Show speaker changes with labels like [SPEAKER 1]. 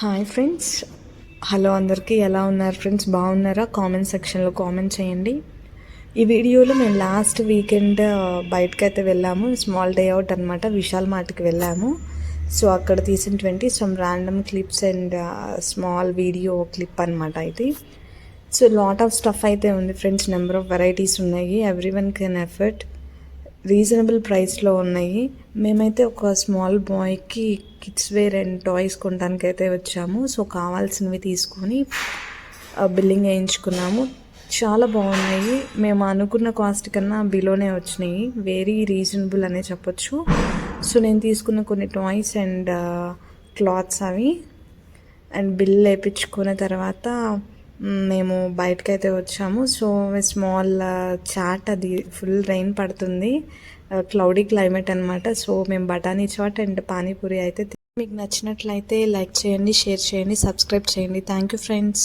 [SPEAKER 1] Hi friends, hello అందరికీ. ఎలా ఉన్నారు ఫ్రెండ్స్? బాగున్నారా? కామెంట్ సెక్షన్లో కామెంట్ చేయండి. ఈ వీడియోలో మేము లాస్ట్ వీకెండ్ బయటకైతే వెళ్ళాము. స్మాల్ డే అవుట్ అనమాట. విశాల్ మార్ట్కి వెళ్ళాము. సో అక్కడ తీసినటువంటి some random clips and small video clip అనమాట ఇది. సో లాట్ ఆఫ్ స్టఫ్ అయితే ఉంది ఫ్రెండ్స్. నెంబర్ ఆఫ్ వెరైటీస్ ఉన్నాయి. Every one can effort. Reasonable ప్రైస్లో ఉన్నాయి. మేమైతే ఒక స్మాల్ బాయ్కి కిడ్స్ వేర్ అండ్ టాయ్స్ కొనడానికి అయితే వచ్చాము. సో కావాల్సినవి తీసుకొని బిల్లింగ్ వేయించుకున్నాము. చాలా బాగున్నాయి. మేము అనుకున్న కాస్ట్ కన్నా బిలోనే వచ్చినాయి. వెరీ రీజనబుల్ అనే చెప్పొచ్చు. సో నేను తీసుకున్న కొన్ని టాయ్స్ అండ్ క్లాత్స్ అవి అండ్ బిల్ వేయించుకున్న తర్వాత మేము బయటకైతే వచ్చాము. సో స్మాల్ చాట్, అది ఫుల్ రైన్ పడుతుంది, క్లౌడీ క్లైమేట్ అనమాట. సో మేము బఠానీ చాట్ అండ్ పానీపూరి అయితే. మీకు నచ్చినట్లయితే లైక్ చేయండి, షేర్ చేయండి, సబ్స్క్రైబ్ చేయండి. Thank you friends.